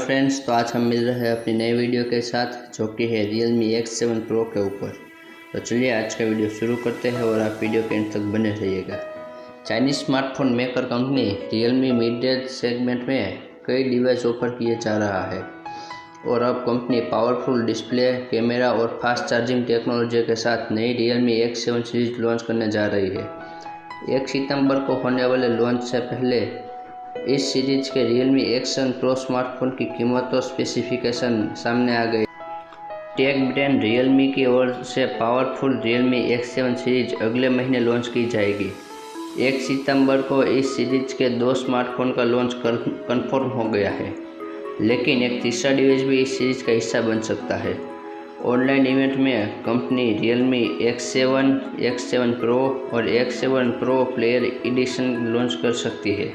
Friends, तो आज हम मिल रहे हैं अपनी नई वीडियो के साथ जो कि है Realme X7 Pro के ऊपर। तो चलिए आज का वीडियो शुरू करते हैं और आप वीडियो के अंत तक बने रहिएगा। Chinese smartphone maker company Realme mid range segment में कई डिवाइस ऑफर किए जा रहा है और अब कंपनी पावरफुल डिस्प्ले, कैमरा और फास्ट चार्जिंग टेक्नोलॉजी के साथ नई Realme X7 सीरीज लॉन्च करने जा रही है। 1 सितंबर को होने वाले लॉन्च से पहले इस सीरीज के Realme X7 Pro स्मार्टफोन की कीमत और स्पेसिफिकेशन सामने आ गए। टेक ब्रांड Realme की ओर से पावरफुल Realme X7 सीरीज अगले महीने लॉन्च की जाएगी। 1 सितंबर को इस सीरीज के 2 स्मार्टफोन का लॉन्च कंफर्म हो गया है, लेकिन एक तीसरा डिवाइस भी इस सीरीज का हिस्सा बन सकता है। ऑनलाइन इवेंट में company Realme X7, X7 Pro और X7 Pro player edition launch कर सकती है।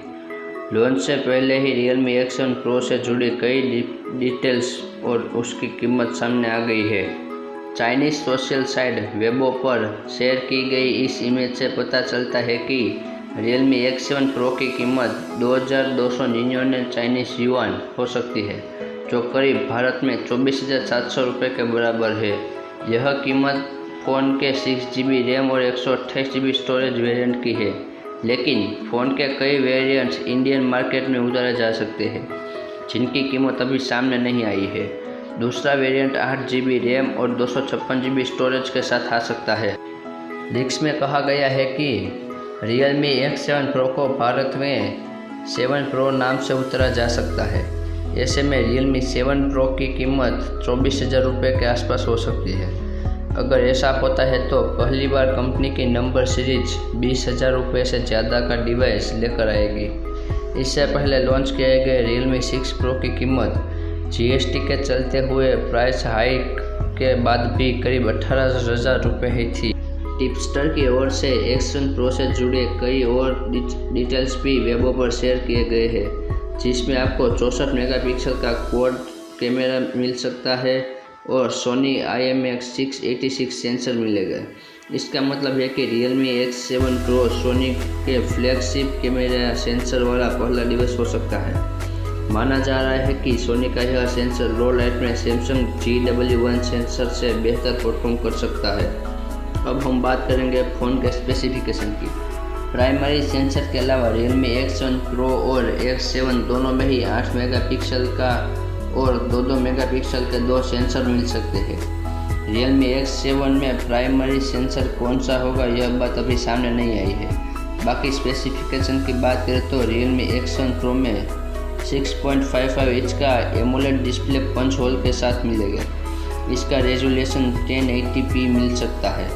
लॉन्च से पहले ही Realme X7 Pro से जुड़ी कई डिटेल्स और उसकी कीमत सामने आ गई है। चाइनीज सोशल साइट वेबो पर शेयर की गई इस इमेज से पता चलता है कि Realme X7 Pro की कीमत 2299 चाइनीज युआन हो सकती है, जो करीब भारत में 24,700 रुपये के बराबर है। यह कीमत फ़ोन के 6GB रैम और 128GB स्टोरेज वेरिएंट की है, लेकिन फ़ोन के कई वेरिएंट्स इंडियन मार्केट में उतारे जा सकते हैं, जिनकी कीमत अभी सामने नहीं आई है। दूसरा वेरिएंट 8GB रैम और 256GB स्टोरेज के साथ आ सकता है। लीक्स में कहा गया है कि Realme X7 Pro को भारत में 7 Pro नाम से उतारा जा सकता है। ऐसे में Realme 7 Pro की कीमत 24,000 रुपये के आसपास हो सकती है। अगर ऐसा होता है तो पहली बार कंपनी की नंबर सीरीज 20,000 रुपये से ज़्यादा का डिवाइस लेकर आएगी। इससे पहले लॉन्च किए गए Realme 6 Pro की कीमत GST के चलते हुए प्राइस हाइक के बाद भी करीब 18,000 रुपये ही थी। टिप्सटर की ओर से X7 Pro से जुड़े कई और डिटेल्स भी वेबो पर शेयर किए गए हैं, जिसमें आपको 64 मेगापिक्सल का क्वाड कैमरा मिल सकता है और Sony IMX686 सेंसर मिलेगा। इसका मतलब है कि Realme X7 Pro सोनी के फ्लैगशिप कैमरा सेंसर वाला पहला डिवाइस हो सकता है। माना जा रहा है कि सोनी का यह सेंसर लो लाइट में Samsung GW1 सेंसर से बेहतर परफॉर्म कर सकता है। अब हम बात करेंगे फ़ोन के स्पेसिफिकेशन की। प्राइमरी सेंसर के अलावा Realme X7 Pro और X7 दोनों में ही 8 मेगापिक्सल का और 2 मेगापिक्सल के 2 सेंसर मिल सकते हैं। Realme X7 में प्राइमरी सेंसर कौन सा होगा यह बात अभी सामने नहीं आई है। बाकी स्पेसिफिकेशन की बात करें तो Realme X7 Pro में 6.55 इंच का एमोलेड डिस्प्ले पंच होल के साथ मिलेगा। इसका रेजोल्यूशन 1080p मिल सकता है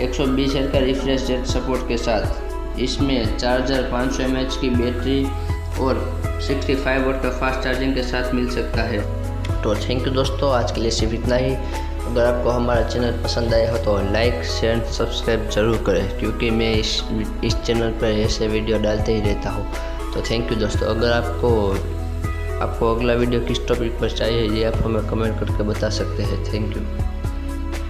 120 हर्ट्ज का रिफ्रेश रेट सपोर्ट के साथ। इसमें 4500 mAh की बैटरी और 65 वाट का फास्ट चार्जिंग के साथ मिल सकता है। तो थैंक यू दोस्तों, आज के लिए सिर्फ इतना ही। अगर आपको हमारा चैनल पसंद आया हो तो लाइक, शेयर, सब्सक्राइब जरूर करें, क्योंकि मैं इस चैनल पर ऐसे वीडियो डालते ही रहता हूँ। तो थैंक यू दोस्तों। अगर आपको अगला वीडियो किस टॉपिक पर चाहिए ये आप हमें कमेंट करके बता सकते हैं। Thank you.